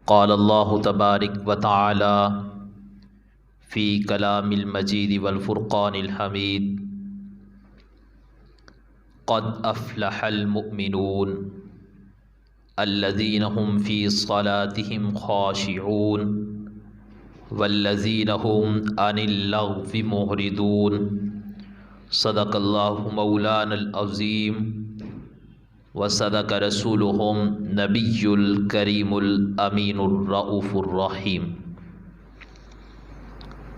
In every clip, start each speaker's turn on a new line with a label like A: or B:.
A: قال اللہ تبارک و تعالی فی کلام المجید والفرقان الحمید قد افلح المؤمنون الذین هم فی صلاتهم خاشعون والذین هم عن اللغو معرضون صدق اللہ مولانا العظیم وصدق رسولهم نبی الکریم الامین الرؤوف الرحیم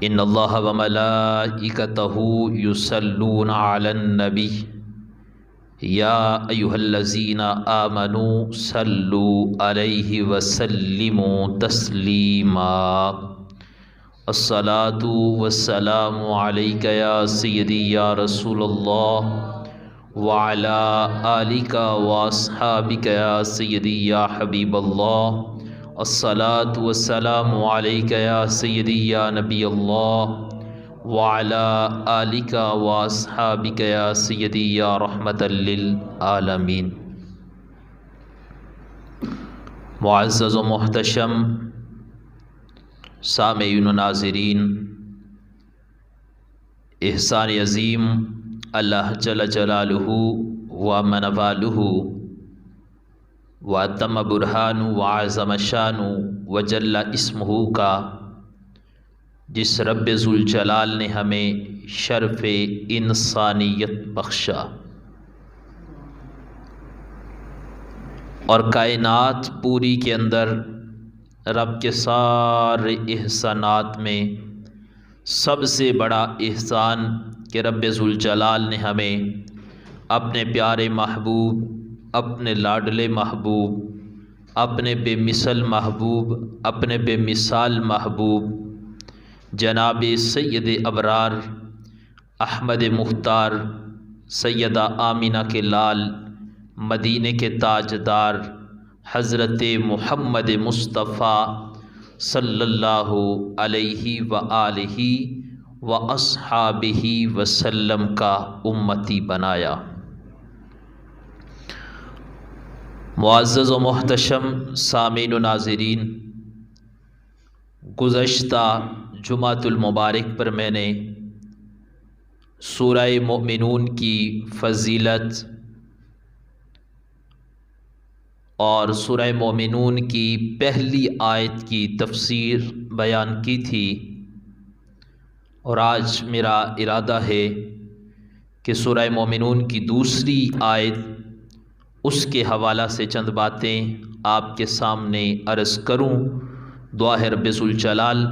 A: ان اللہ وملائکتہ یصلون علی النبی یا ایہا الذین آمنوا صلوا علیہ وسلموا تسلیما الصلاۃ والسلام علیک یا سیدی یا رسول اللہ وعلی آلک واصحابک یا سیدی یا حبیب اللہ الصلاۃ والسلام علیک یا سیدی یا نبی اللہ وعلی آلک واصحابک یا سیدی یا رحمۃ للعالمین۔ معزز و محتشم سامعین و ناظرین، احسان عظیم اللہ جل جلالہ و منوالہ و تم برہان و عظم شان و جل اسمہ کا جس رب ذوالجلال نے ہمیں شرف انسانیت بخشا اور کائنات پوری کے اندر رب کے سارے احسانات میں سب سے بڑا احسان کہ رب ذوالجلال نے ہمیں اپنے پیارے محبوب، اپنے لاڈلے محبوب، اپنے بے مثل محبوب، اپنے بے مثال محبوب جناب سید ابرار احمد مختار سیدہ آمینہ کے لال مدینے کے تاجدار حضرت محمد مصطفیٰ صلی اللہ علیہ وآلہ واصحابہ وسلم کا امتی بنایا۔ معزز و محتشم سامعین و ناظرین، گزشتہ جمعۃ المبارک پر میں نے سورہ مومنون کی فضیلت اور سورہ مومنون کی پہلی آیت کی تفسیر بیان کی تھی، اور آج میرا ارادہ ہے کہ سورہ مومنون کی دوسری آیت اس کے حوالہ سے چند باتیں آپ کے سامنے عرض کروں۔ دعا ہے رب ذوالجلال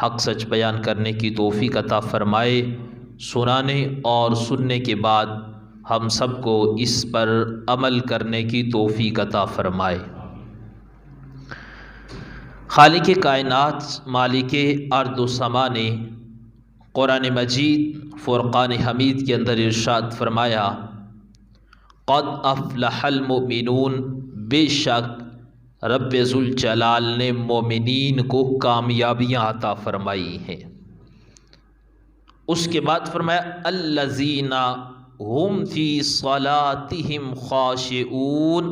A: حق سچ بیان کرنے کی توفیق عطا فرمائے، سنانے اور سننے کے بعد ہم سب کو اس پر عمل کرنے کی توفیق عطا فرمائے۔ خالق کائنات مالک ارض و سما نے قرآن مجید فرقان حمید کے اندر ارشاد فرمایا، قد افلح المؤمنون، بے شک رب ذوالجلال نے مومنین کو کامیابیاں عطا فرمائی ہیں۔ اس کے بعد فرمایا الذین ہم فی صلاتہم خاشعون،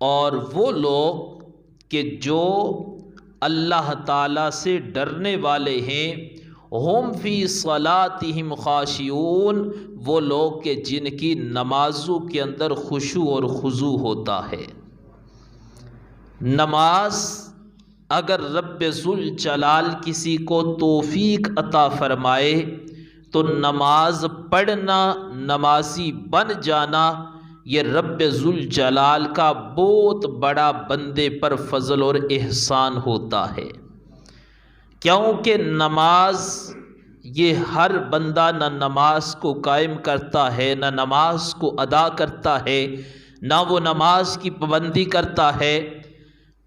A: اور وہ لوگ کہ جو اللہ تعالیٰ سے ڈرنے والے ہیں، ہم فی صلاتہم خاشعون، وہ لوگ کہ جن کی نمازوں کے اندر خشوع اور خضوع ہوتا ہے۔ نماز اگر رب ذوالجلال کسی کو توفیق عطا فرمائے تو نماز پڑھنا، نمازی بن جانا، یہ رب ذوالجلال کا بہت بڑا بندے پر فضل اور احسان ہوتا ہے، کیونکہ نماز یہ ہر بندہ نہ نماز کو قائم کرتا ہے، نہ نماز کو ادا کرتا ہے، نہ وہ نماز کی پابندی کرتا ہے۔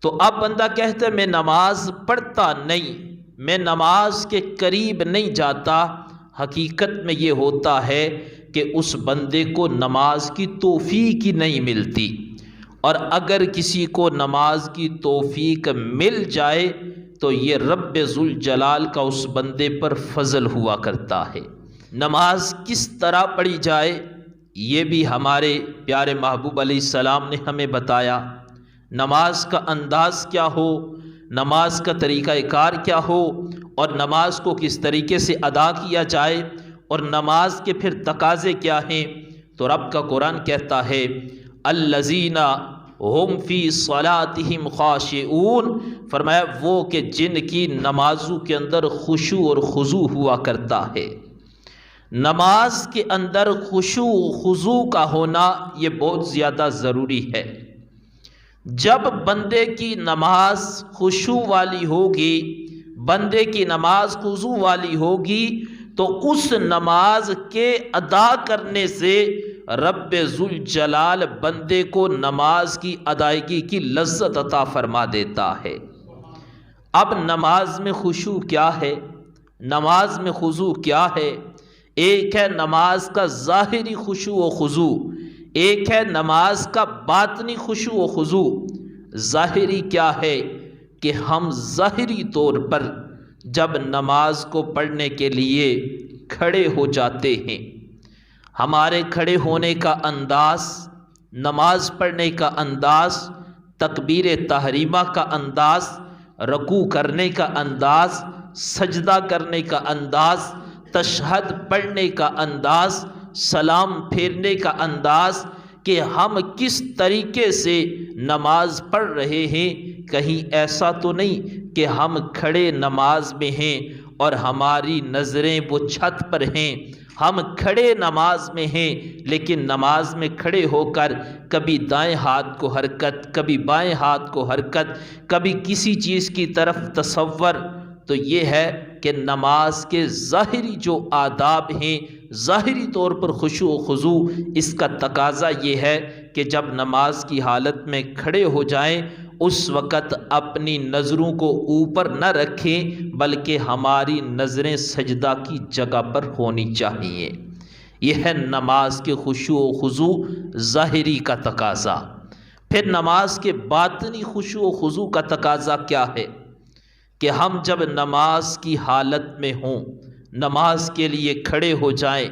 A: تو اب بندہ کہتا ہے میں نماز پڑھتا نہیں، میں نماز کے قریب نہیں جاتا، حقیقت میں یہ ہوتا ہے کہ اس بندے کو نماز کی توفیق ہی نہیں ملتی، اور اگر کسی کو نماز کی توفیق مل جائے تو یہ رب ذوالجلال کا اس بندے پر فضل ہوا کرتا ہے۔ نماز کس طرح پڑھی جائے یہ بھی ہمارے پیارے محبوب علیہ السلام نے ہمیں بتایا۔ نماز کا انداز کیا ہو، نماز کا طریقہ کار کیا ہو، اور نماز کو کس طریقے سے ادا کیا جائے، اور نماز کے پھر تقاضے کیا ہیں، تو رب کا قرآن کہتا ہے الذین ہم فی صلاتہم خاشعون، فرمایا وہ کہ جن کی نمازوں کے اندر خشوع اور خضوع ہوا کرتا ہے۔ نماز کے اندر خشوع و خضوع کا ہونا یہ بہت زیادہ ضروری ہے۔ جب بندے کی نماز خشوع والی ہوگی، بندے کی نماز خضوع والی ہوگی، تو اس نماز کے ادا کرنے سے رب ذوالجلال بندے کو نماز کی ادائیگی کی لذت عطا فرما دیتا ہے۔ اب نماز میں خشوع کیا ہے، نماز میں خضوع کیا ہے؟ ایک ہے نماز کا ظاہری خشوع و خضوع، ایک ہے نماز کا باطنی خشوع و خضوع۔ ظاہری کیا ہے کہ ہم ظاہری طور پر جب نماز کو پڑھنے کے لیے کھڑے ہو جاتے ہیں، ہمارے کھڑے ہونے کا انداز، نماز پڑھنے کا انداز، تکبیر تحریمہ کا انداز، رکوع کرنے کا انداز، سجدہ کرنے کا انداز، تشہد پڑھنے کا انداز، سلام پھیرنے کا انداز، کہ ہم کس طریقے سے نماز پڑھ رہے ہیں۔ کہیں ایسا تو نہیں کہ ہم کھڑے نماز میں ہیں اور ہماری نظریں وہ چھت پر ہیں، ہم کھڑے نماز میں ہیں لیکن نماز میں کھڑے ہو کر کبھی دائیں ہاتھ کو حرکت، کبھی بائیں ہاتھ کو حرکت، کبھی کسی چیز کی طرف تصور۔ تو یہ ہے کہ نماز کے ظاہری جو آداب ہیں، ظاہری طور پر خشوع و خضوع، اس کا تقاضا یہ ہے کہ جب نماز کی حالت میں کھڑے ہو جائیں اس وقت اپنی نظروں کو اوپر نہ رکھیں، بلکہ ہماری نظریں سجدہ کی جگہ پر ہونی چاہیے۔ یہ ہے نماز کے خشوع و خضوع ظاہری کا تقاضا۔ پھر نماز کے باطنی خشوع و خضوع کا تقاضا کیا ہے کہ ہم جب نماز کی حالت میں ہوں، نماز کے لیے کھڑے ہو جائیں۔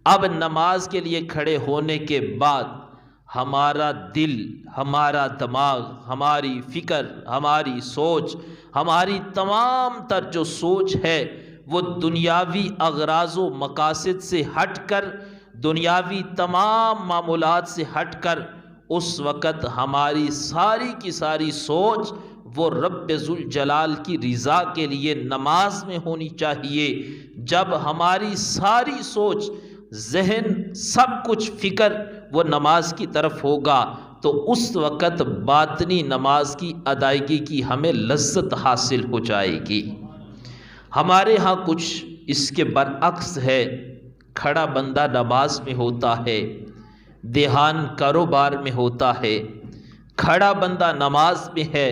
A: اب نماز کے لیے کھڑے ہونے کے بعد ہمارا دل، ہمارا دماغ، ہماری فکر، ہماری سوچ، ہماری تمام تر جو سوچ ہے وہ دنیاوی اغراض و مقاصد سے ہٹ کر، دنیاوی تمام معمولات سے ہٹ کر، اس وقت ہماری ساری کی ساری سوچ وہ رب ذوالجلال کی رضا کے لیے نماز میں ہونی چاہیے۔ جب ہماری ساری سوچ، ذہن، سب کچھ فکر وہ نماز کی طرف ہوگا تو اس وقت باطنی نماز کی ادائیگی کی ہمیں لذت حاصل ہو جائے گی۔ ہمارے ہاں کچھ اس کے برعکس ہے، کھڑا بندہ نماز میں ہوتا ہے، دھیان کاروبار میں ہوتا ہے، کھڑا بندہ نماز میں ہے،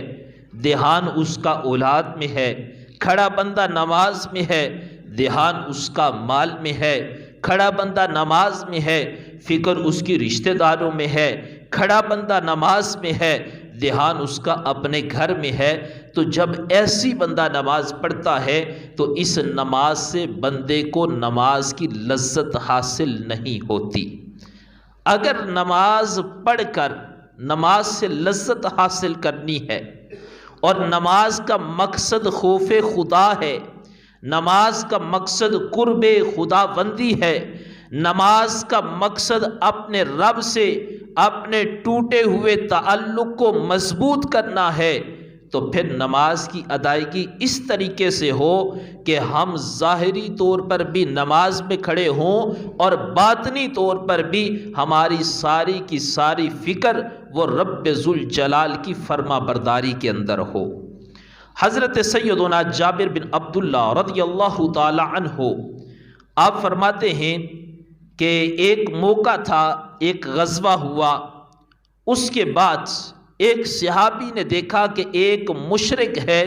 A: دھیان اس کا اولاد میں ہے، کھڑا بندہ نماز میں ہے، دھیان اس کا مال میں ہے، کھڑا بندہ نماز میں ہے، فکر اس کی رشتہ داروں میں ہے، کھڑا بندہ نماز میں ہے، دھیان اس کا اپنے گھر میں ہے۔ تو جب ایسی بندہ نماز پڑھتا ہے تو اس نماز سے بندے کو نماز کی لذت حاصل نہیں ہوتی۔ اگر نماز پڑھ کر نماز سے لذت حاصل کرنی ہے اور نماز کا مقصد خوف خدا ہے، نماز کا مقصد قرب خدا بندی ہے، نماز کا مقصد اپنے رب سے اپنے ٹوٹے ہوئے تعلق کو مضبوط کرنا ہے، تو پھر نماز کی ادائیگی اس طریقے سے ہو کہ ہم ظاہری طور پر بھی نماز میں کھڑے ہوں اور باطنی طور پر بھی ہماری ساری کی ساری فکر وہ رب ذوالجلال کی فرما برداری کے اندر ہو۔ حضرت سیدنا جابر بن عبداللہ رضی اللہ تعالی عنہ آپ فرماتے ہیں کہ ایک موقع تھا، ایک غزوہ ہوا، اس کے بعد ایک صحابی نے دیکھا کہ ایک مشرک ہے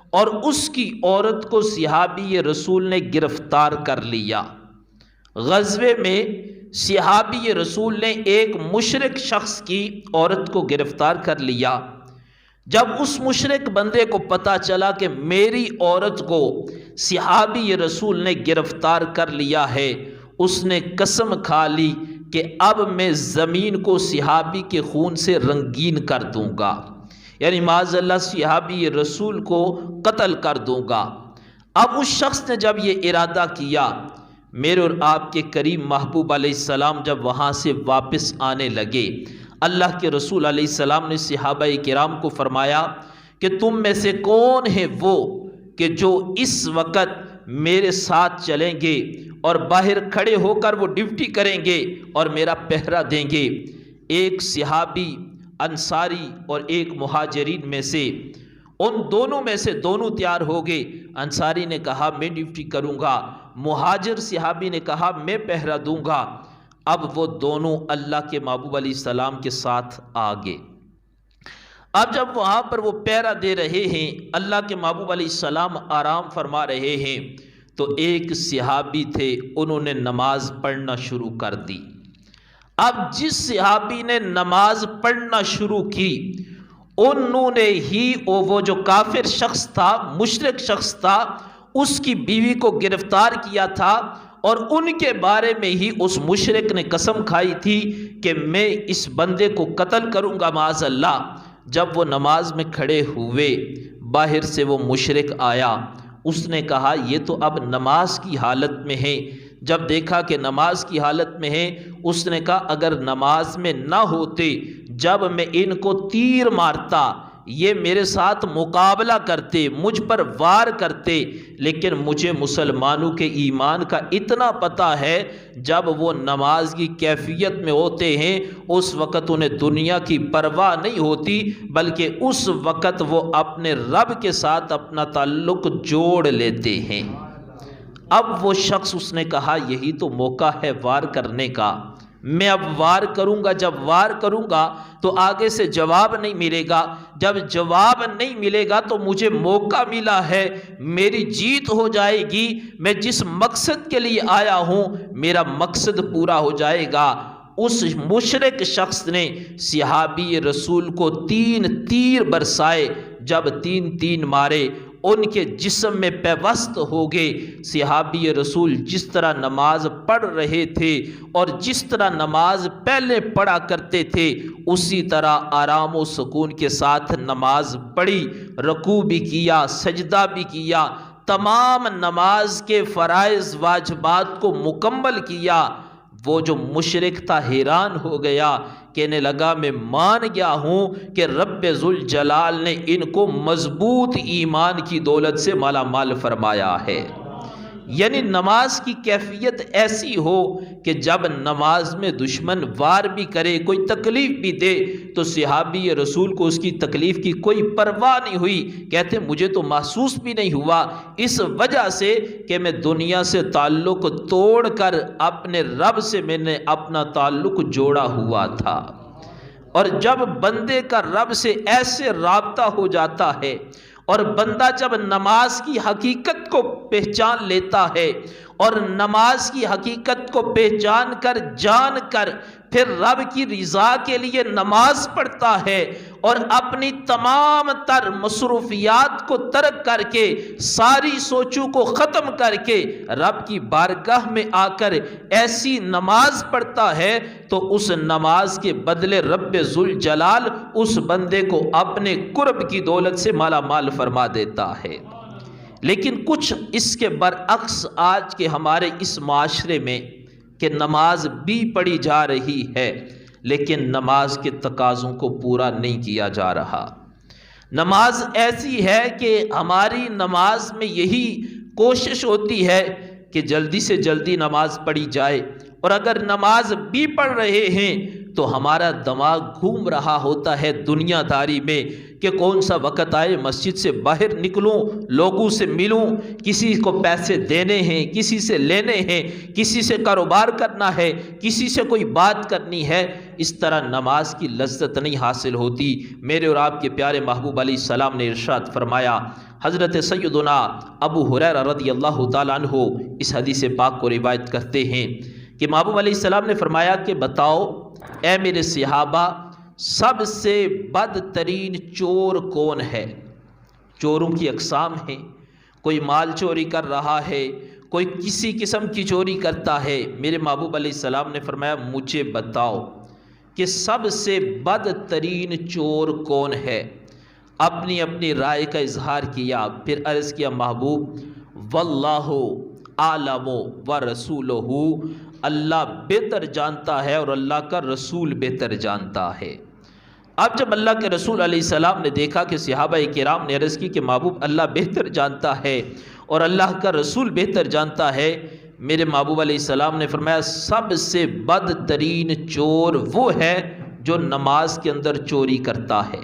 A: اور اس کی عورت کو صحابی رسول نے گرفتار کر لیا۔ غزوے میں صحابی رسول نے ایک مشرک شخص کی عورت کو گرفتار کر لیا۔ جب اس مشرک بندے کو پتہ چلا کہ میری عورت کو صحابی رسول نے گرفتار کر لیا ہے، اس نے قسم کھا لی کہ اب میں زمین کو صحابی کے خون سے رنگین کر دوں گا۔ یعنی معاذ اللہ صحابی رسول کو قتل کر دوں گا۔ اب اس شخص نے جب یہ ارادہ کیا، میرے اور آپ کے کریم محبوب علیہ السلام جب وہاں سے واپس آنے لگے، اللہ کے رسول علیہ السلام نے صحابہ کرام کو فرمایا کہ تم میں سے کون ہے وہ کہ جو اس وقت میرے ساتھ چلیں گے اور باہر کھڑے ہو کر وہ ڈیوٹی کریں گے اور میرا پہرا دیں گے۔ ایک صحابی انصاری اور ایک مہاجرین میں سے، ان دونوں میں سے دونوں تیار ہو گئے۔ انصاری نے کہا میں ڈیوٹی کروں گا، مہاجر صحابی نے کہا میں پہرا دوں گا۔ اب وہ دونوں اللہ کے محبوب علیہ السلام کے ساتھ آگے۔ اب جب وہاں پر وہ پہرا دے رہے ہیں، اللہ کے محبوب علیہ السلام آرام فرما رہے ہیں، تو ایک صحابی تھے، انہوں نے نماز پڑھنا شروع کر دی۔ اب جس صحابی نے نماز پڑھنا شروع کی، انہوں نے ہی وہ جو کافر شخص تھا، مشرک شخص تھا، اس کی بیوی کو گرفتار کیا تھا، اور ان کے بارے میں ہی اس مشرک نے قسم کھائی تھی کہ میں اس بندے کو قتل کروں گا معاذ اللہ۔ جب وہ نماز میں کھڑے ہوئے، باہر سے وہ مشرک آیا، اس نے کہا یہ تو اب نماز کی حالت میں ہے۔ جب دیکھا کہ نماز کی حالت میں ہے، اس نے کہا اگر نماز میں نہ ہوتے، جب میں ان کو تیر مارتا یہ میرے ساتھ مقابلہ کرتے، مجھ پر وار کرتے، لیکن مجھے مسلمانوں کے ایمان کا اتنا پتہ ہے، جب وہ نماز کی کیفیت میں ہوتے ہیں اس وقت انہیں دنیا کی پرواہ نہیں ہوتی، بلکہ اس وقت وہ اپنے رب کے ساتھ اپنا تعلق جوڑ لیتے ہیں۔ اب وہ شخص اس نے کہا یہی تو موقع ہے وار کرنے کا، میں اب وار کروں گا، جب وار کروں گا تو آگے سے جواب نہیں ملے گا، جب جواب نہیں ملے گا تو مجھے موقع ملا ہے، میری جیت ہو جائے گی، میں جس مقصد کے لیے آیا ہوں میرا مقصد پورا ہو جائے گا۔ اس مشرک شخص نے صحابی رسول کو 3 تیر برسائے، جب 3 مارے ان کے جسم میں پیوست ہو گئے۔ صحابی رسول جس طرح نماز پڑھ رہے تھے اور جس طرح نماز پہلے پڑھا کرتے تھے، اسی طرح آرام و سکون کے ساتھ نماز پڑھی، رکوع بھی کیا، سجدہ بھی کیا، تمام نماز کے فرائض واجبات کو مکمل کیا۔ وہ جو مشرک تھا حیران ہو گیا، کہنے لگا میں مان گیا ہوں کہ رب ذوالجلال نے ان کو مضبوط ایمان کی دولت سے مالا مال فرمایا ہے۔ یعنی نماز کی کیفیت ایسی ہو کہ جب نماز میں دشمن وار بھی کرے، کوئی تکلیف بھی دے، تو صحابی رسول کو اس کی تکلیف کی کوئی پرواہ نہیں ہوئی، کہتے مجھے تو محسوس بھی نہیں ہوا، اس وجہ سے کہ میں دنیا سے تعلق توڑ کر اپنے رب سے میں نے اپنا تعلق جوڑا ہوا تھا۔ اور جب بندے کا رب سے ایسے رابطہ ہو جاتا ہے، اور بندہ جب نماز کی حقیقت کو پہچان لیتا ہے اور نماز کی حقیقت کو پہچان کر جان کر پھر رب کی رضا کے لیے نماز پڑھتا ہے، اور اپنی تمام تر مصروفیات کو ترک کر کے، ساری سوچوں کو ختم کر کے رب کی بارگاہ میں آ کر ایسی نماز پڑھتا ہے، تو اس نماز کے بدلے رب ذوالجلال اس بندے کو اپنے قرب کی دولت سے مالا مال فرما دیتا ہے۔ لیکن کچھ اس کے برعکس آج کے ہمارے اس معاشرے میں کہ نماز بھی پڑھی جا رہی ہے، لیکن نماز کے تقاضوں کو پورا نہیں کیا جا رہا۔ نماز ایسی ہے کہ ہماری نماز میں یہی کوشش ہوتی ہے کہ جلدی سے جلدی نماز پڑھی جائے، اور اگر نماز بھی پڑھ رہے ہیں تو ہمارا دماغ گھوم رہا ہوتا ہے دنیا داری میں کہ کون سا وقت آئے مسجد سے باہر نکلوں، لوگوں سے ملوں، کسی کو پیسے دینے ہیں، کسی سے لینے ہیں، کسی سے کاروبار کرنا ہے، کسی سے کوئی بات کرنی ہے۔ اس طرح نماز کی لذت نہیں حاصل ہوتی۔ میرے اور آپ کے پیارے محبوب علیہ السلام نے ارشاد فرمایا، حضرت سیدنا ابو ہریرہ رضی اللہ تعالیٰ عنہ اس حدیث پاک کو روایت کرتے ہیں کہ محبوب علیہ السلام نے فرمایا کہ بتاؤ اے میرے صحابہ، سب سے بدترین چور کون ہے؟ چوروں کی اقسام ہیں، کوئی مال چوری کر رہا ہے، کوئی کسی قسم کی چوری کرتا ہے۔ میرے محبوب علیہ السلام نے فرمایا مجھے بتاؤ کہ سب سے بدترین چور کون ہے؟ اپنی اپنی رائے کا اظہار کیا، پھر عرض کیا محبوب واللہ عالم و رسولہ، اللہ بہتر جانتا ہے اور اللہ کا رسول بہتر جانتا ہے۔ اب جب اللہ کے رسول علیہ السلام نے دیکھا کہ صحابہ کرام نے عرض کی کہ محبوب اللہ بہتر جانتا ہے اور اللہ کا رسول بہتر جانتا ہے، میرے محبوب علیہ السلام نے فرمایا سب سے بدترین چور وہ ہے جو نماز کے اندر چوری کرتا ہے۔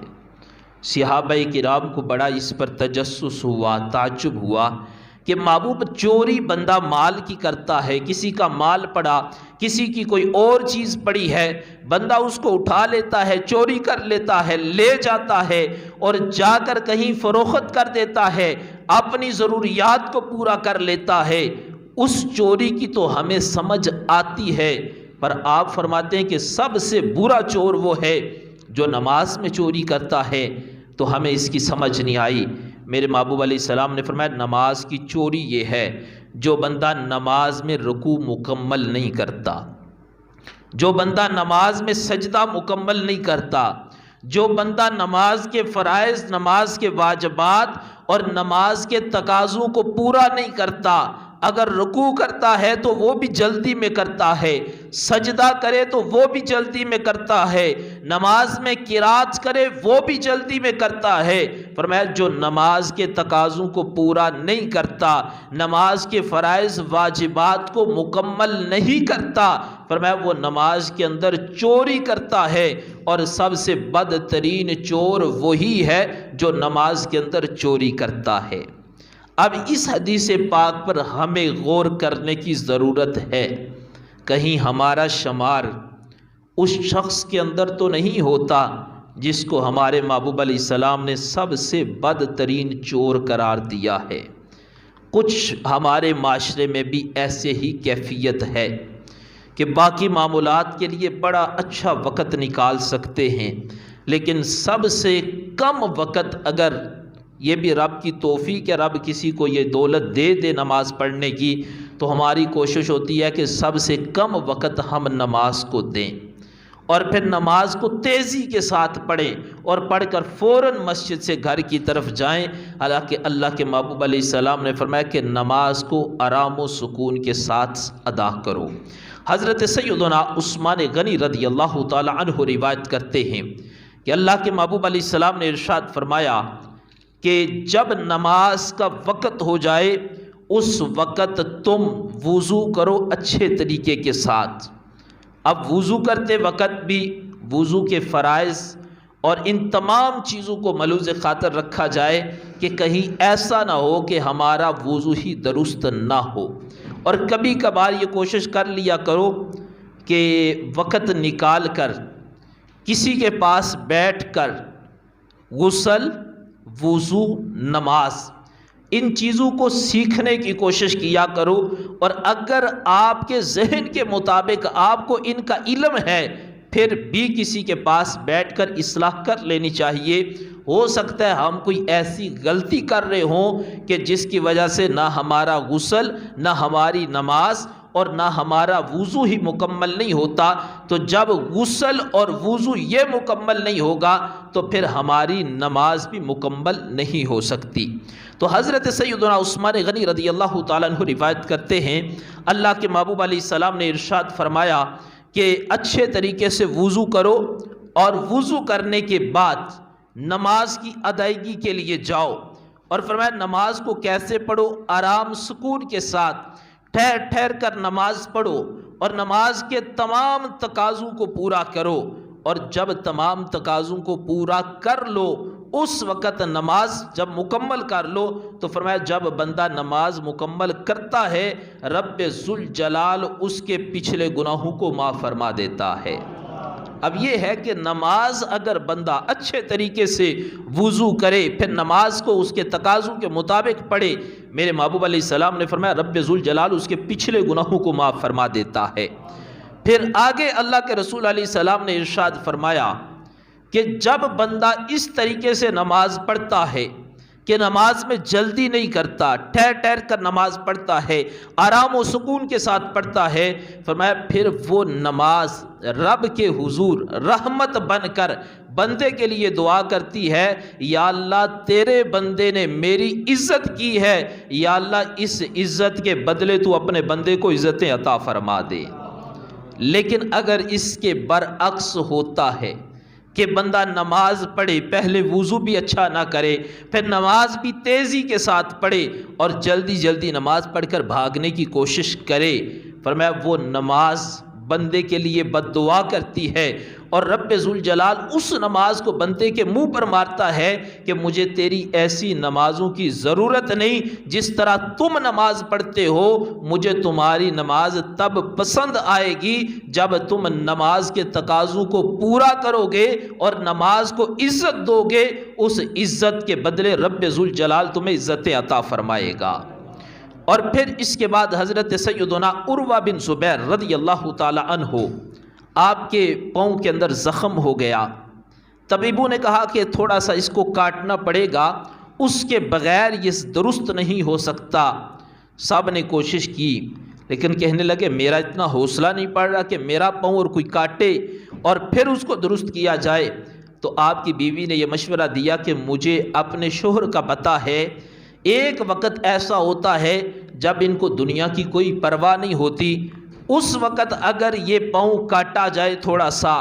A: صحابہ کرام کو بڑا اس پر تجسس ہوا، تعجب ہوا کہ محبوب چوری بندہ مال کی کرتا ہے، کسی کا مال پڑا، کسی کی کوئی اور چیز پڑی ہے، بندہ اس کو اٹھا لیتا ہے، چوری کر لیتا ہے، لے جاتا ہے اور جا کر کہیں فروخت کر دیتا ہے، اپنی ضروریات کو پورا کر لیتا ہے، اس چوری کی تو ہمیں سمجھ آتی ہے، پر آپ فرماتے ہیں کہ سب سے برا چور وہ ہے جو نماز میں چوری کرتا ہے، تو ہمیں اس کی سمجھ نہیں آئی۔ میرے محبوب علیہ السلام نے فرمایا نماز کی چوری یہ ہے جو بندہ نماز میں رکوع مکمل نہیں کرتا، جو بندہ نماز میں سجدہ مکمل نہیں کرتا، جو بندہ نماز کے فرائض، نماز کے واجبات اور نماز کے تقاضوں کو پورا نہیں کرتا، اگر رکوع کرتا ہے تو وہ بھی جلدی میں کرتا ہے، سجدہ کرے تو وہ بھی جلدی میں کرتا ہے، نماز میں قرات کرے وہ بھی جلدی میں کرتا ہے۔ فرمایا جو نماز کے تقاضوں کو پورا نہیں کرتا، نماز کے فرائض واجبات کو مکمل نہیں کرتا، فرمایا وہ نماز کے اندر چوری کرتا ہے، اور سب سے بدترین چور وہی ہے جو نماز کے اندر چوری کرتا ہے۔ اب اس حدیث پاک پر ہمیں غور کرنے کی ضرورت ہے، کہیں ہمارا شمار اس شخص کے اندر تو نہیں ہوتا جس کو ہمارے محبوب علیہ السلام نے سب سے بدترین چور قرار دیا ہے۔ کچھ ہمارے معاشرے میں بھی ایسے ہی کیفیت ہے کہ باقی معمولات کے لیے بڑا اچھا وقت نکال سکتے ہیں، لیکن سب سے کم وقت، اگر یہ بھی رب کی توفیق ہے، رب کسی کو یہ دولت دے دے نماز پڑھنے کی، تو ہماری کوشش ہوتی ہے کہ سب سے کم وقت ہم نماز کو دیں، اور پھر نماز کو تیزی کے ساتھ پڑھیں، اور پڑھ کر فوراً مسجد سے گھر کی طرف جائیں، حالانکہ اللہ کے محبوب علیہ السلام نے فرمایا کہ نماز کو آرام و سکون کے ساتھ ادا کرو۔ حضرت سیدنا عثمان غنی رضی اللہ تعالی عنہ روایت کرتے ہیں کہ اللہ کے محبوب علیہ السلام نے ارشاد فرمایا کہ جب نماز کا وقت ہو جائے اس وقت تم وضو کرو اچھے طریقے کے ساتھ۔ اب وضو کرتے وقت بھی وضو کے فرائض اور ان تمام چیزوں کو ملحوظ خاطر رکھا جائے کہ کہیں ایسا نہ ہو کہ ہمارا وضو ہی درست نہ ہو، اور کبھی کبھار یہ کوشش کر لیا کرو کہ وقت نکال کر کسی کے پاس بیٹھ کر غسل، وضو، نماز، ان چیزوں کو سیکھنے کی کوشش کیا کرو، اور اگر آپ کے ذہن کے مطابق آپ کو ان کا علم ہے پھر بھی کسی کے پاس بیٹھ کر اصلاح کر لینی چاہیے۔ ہو سکتا ہے ہم کوئی ایسی غلطی کر رہے ہوں کہ جس کی وجہ سے نہ ہمارا غسل، نہ ہماری نماز اور نہ ہمارا وضو ہی مکمل نہیں ہوتا، تو جب غسل اور وضو یہ مکمل نہیں ہوگا تو پھر ہماری نماز بھی مکمل نہیں ہو سکتی۔ تو حضرت سیدنا عثمان غنی رضی اللہ تعالیٰ عنہ روایت کرتے ہیں اللہ کے محبوب علیہ السلام نے ارشاد فرمایا کہ اچھے طریقے سے وضو کرو، اور وضو کرنے کے بعد نماز کی ادائیگی کے لیے جاؤ، اور فرمایا نماز کو کیسے پڑھو؟ آرام سکون کے ساتھ ٹھہر ٹھہر کر نماز پڑھو، اور نماز کے تمام تقاضوں کو پورا کرو، اور جب تمام تقاضوں کو پورا کر لو اس وقت نماز جب مکمل کر لو، تو فرمایا جب بندہ نماز مکمل کرتا ہے رب ذوالجلال اس کے پچھلے گناہوں کو معاف فرما دیتا ہے۔ اب یہ ہے کہ نماز اگر بندہ اچھے طریقے سے وضو کرے، پھر نماز کو اس کے تقاضوں کے مطابق پڑھے، میرے محبوب علیہ السلام نے فرمایا رب ذوالجلال اس کے پچھلے گناہوں کو معاف فرما دیتا ہے۔ پھر آگے اللہ کے رسول علیہ السلام نے ارشاد فرمایا کہ جب بندہ اس طریقے سے نماز پڑھتا ہے کہ نماز میں جلدی نہیں کرتا، ٹھہر ٹھہر کر نماز پڑھتا ہے، آرام و سکون کے ساتھ پڑھتا ہے، فرمایا پھر وہ نماز رب کے حضور رحمت بن کر بندے کے لیے دعا کرتی ہے، یا اللہ تیرے بندے نے میری عزت کی ہے، یا اللہ اس عزت کے بدلے تو اپنے بندے کو عزتیں عطا فرما دے۔ لیکن اگر اس کے برعکس ہوتا ہے کہ بندہ نماز پڑھے، پہلے وضو بھی اچھا نہ کرے، پھر نماز بھی تیزی کے ساتھ پڑھے اور جلدی جلدی نماز پڑھ کر بھاگنے کی کوشش کرے، فرمایا وہ نماز بندے کے لیے بد دعا کرتی ہے، اور رب ذوالجلال اس نماز کو بندے کے منہ پر مارتا ہے کہ مجھے تیری ایسی نمازوں کی ضرورت نہیں، جس طرح تم نماز پڑھتے ہو مجھے تمہاری نماز تب پسند آئے گی جب تم نماز کے تقاضوں کو پورا کرو گے اور نماز کو عزت دو گے، اس عزت کے بدلے رب ذوالجلال تمہیں عزتیں عطا فرمائے گا۔ اور پھر اس کے بعد حضرت سیدنا عروہ بن زبیر رضی اللہ تعالی عنہ، آپ کے پاؤں کے اندر زخم ہو گیا، طبیبوں نے کہا کہ تھوڑا سا اس کو کاٹنا پڑے گا، اس کے بغیر یہ درست نہیں ہو سکتا۔ سب نے کوشش کی لیکن کہنے لگے میرا اتنا حوصلہ نہیں پڑ رہا کہ میرا پاؤں اور کوئی کاٹے اور پھر اس کو درست کیا جائے۔ تو آپ کی بیوی نے یہ مشورہ دیا کہ مجھے اپنے شوہر کا پتہ ہے، ایک وقت ایسا ہوتا ہے جب ان کو دنیا کی کوئی پرواہ نہیں ہوتی، اس وقت اگر یہ پاؤں کاٹا جائے تھوڑا سا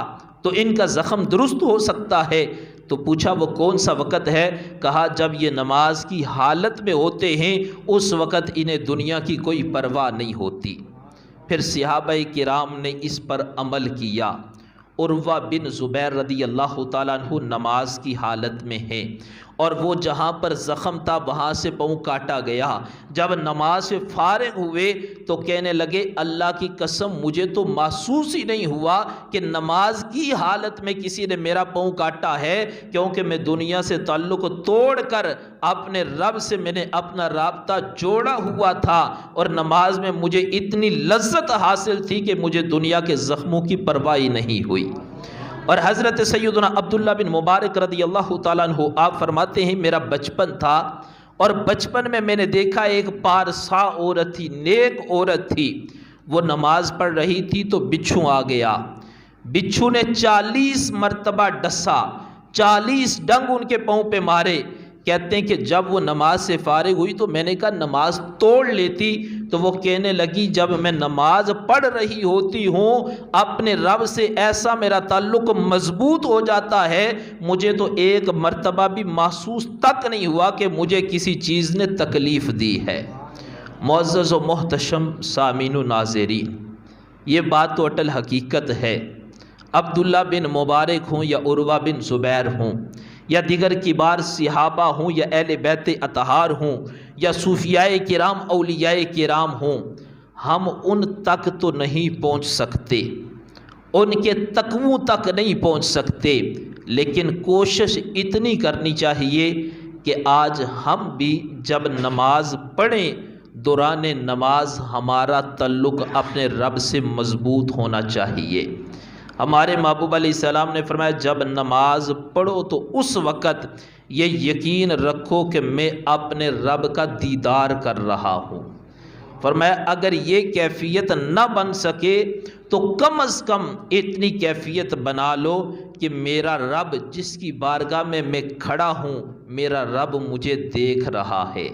A: تو ان کا زخم درست ہو سکتا ہے۔ تو پوچھا وہ کون سا وقت ہے؟ کہا جب یہ نماز کی حالت میں ہوتے ہیں اس وقت انہیں دنیا کی کوئی پرواہ نہیں ہوتی۔ پھر صحابہ کرام نے اس پر عمل کیا۔ عروہ بن زبیر رضی اللہ تعالیٰ عنہ نماز کی حالت میں ہیں اور وہ جہاں پر زخم تھا وہاں سے پاؤں کاٹا گیا، جب نماز سے فارغ ہوئے تو کہنے لگے اللہ کی قسم مجھے تو محسوس ہی نہیں ہوا کہ نماز کی حالت میں کسی نے میرا پاؤں کاٹا ہے، کیونکہ میں دنیا سے تعلق توڑ کر اپنے رب سے میں نے اپنا رابطہ جوڑا ہوا تھا، اور نماز میں مجھے اتنی لذت حاصل تھی کہ مجھے دنیا کے زخموں کی پرواہ نہیں ہوئی۔ اور حضرت سیدنا عبداللہ بن مبارک رضی اللہ تعالیٰ عنہ آپ فرماتے ہیں میرا بچپن تھا اور بچپن میں نے دیکھا ایک پارسا عورت تھی، نیک عورت تھی، وہ نماز پڑھ رہی تھی تو بچھو آ گیا، بچھو نے 40 مرتبہ ڈسا، 40 ڈنگ ان کے پاؤں پہ مارے۔ کہتے ہیں کہ جب وہ نماز سے فارغ ہوئی تو میں نے کہا نماز توڑ لیتی، تو وہ کہنے لگی جب میں نماز پڑھ رہی ہوتی ہوں اپنے رب سے ایسا میرا تعلق مضبوط ہو جاتا ہے، مجھے تو ایک مرتبہ بھی محسوس تک نہیں ہوا کہ مجھے کسی چیز نے تکلیف دی ہے۔ معزز و محتشم سامعین و ناظرین، یہ بات تو اٹل حقیقت ہے۔ عبداللہ بن مبارک ہوں یا عروہ بن زبیر ہوں یا دیگر کبار صحابہ ہوں یا اہل بیت اطہار ہوں یا صوفیاء کرام اولیاء کرام ہوں، ہم ان تک تو نہیں پہنچ سکتے، ان کے تقووں تک نہیں پہنچ سکتے، لیکن کوشش اتنی کرنی چاہیے کہ آج ہم بھی جب نماز پڑھیں دوران نماز ہمارا تعلق اپنے رب سے مضبوط ہونا چاہیے۔ ہمارے محبوب علیہ السلام نے فرمایا جب نماز پڑھو تو اس وقت یہ یقین رکھو کہ میں اپنے رب کا دیدار کر رہا ہوں۔ فرمایا اگر یہ کیفیت نہ بن سکے تو کم از کم اتنی کیفیت بنا لو کہ میرا رب جس کی بارگاہ میں کھڑا ہوں میرا رب مجھے دیکھ رہا ہے۔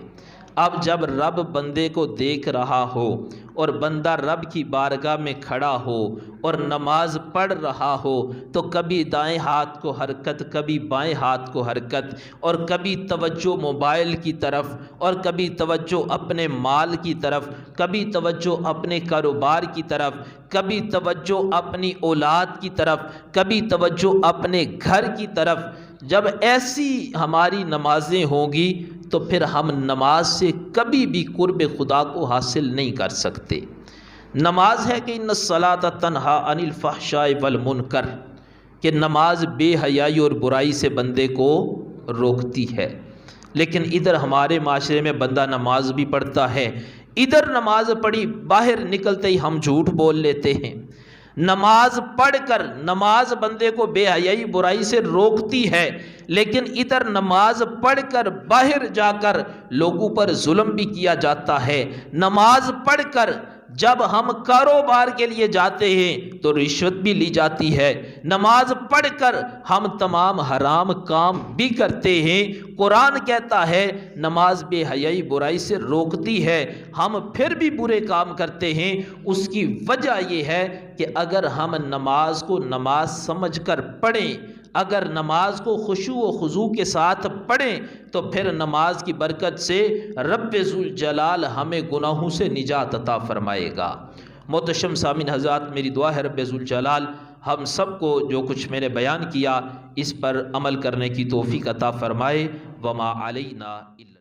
A: اب جب رب بندے کو دیکھ رہا ہو اور بندہ رب کی بارگاہ میں کھڑا ہو اور نماز پڑھ رہا ہو تو کبھی دائیں ہاتھ کو حرکت، کبھی بائیں ہاتھ کو حرکت، اور کبھی توجہ موبائل کی طرف اور کبھی توجہ اپنے مال کی طرف، کبھی توجہ اپنے کاروبار کی طرف، کبھی توجہ اپنی اولاد کی طرف، کبھی توجہ اپنے گھر کی طرف۔ جب ایسی ہماری نمازیں ہوں گی تو پھر ہم نماز سے کبھی بھی قرب خدا کو حاصل نہیں کر سکتے۔ نماز ہے کہ ان الصلاۃ تنہا عن الفحشاء والمنکر، کہ نماز بے حیائی اور برائی سے بندے کو روکتی ہے، لیکن ادھر ہمارے معاشرے میں بندہ نماز بھی پڑھتا ہے، ادھر نماز پڑھی باہر نکلتے ہی ہم جھوٹ بول لیتے ہیں، نماز پڑھ کر نماز بندے کو بے حیائی برائی سے روکتی ہے، لیکن ادھر نماز پڑھ کر باہر جا کر لوگوں پر ظلم بھی کیا جاتا ہے۔ نماز پڑھ کر جب ہم کاروبار کے لیے جاتے ہیں تو رشوت بھی لی جاتی ہے۔ نماز پڑھ کر ہم تمام حرام کام بھی کرتے ہیں۔ قرآن کہتا ہے نماز بے حیائی برائی سے روکتی ہے، ہم پھر بھی برے کام کرتے ہیں۔ اس کی وجہ یہ ہے کہ اگر ہم نماز کو نماز سمجھ کر پڑھیں، اگر نماز کو خشوع و خضوع کے ساتھ پڑھیں تو پھر نماز کی برکت سے رب ذوالجلال ہمیں گناہوں سے نجات عطا فرمائے گا۔ محتشم سامعین حضرات، میری دعا ہے رب ذوالجلال ہم سب کو جو کچھ میں نے بیان کیا اس پر عمل کرنے کی توفیق عطا فرمائے۔ وما علینا الا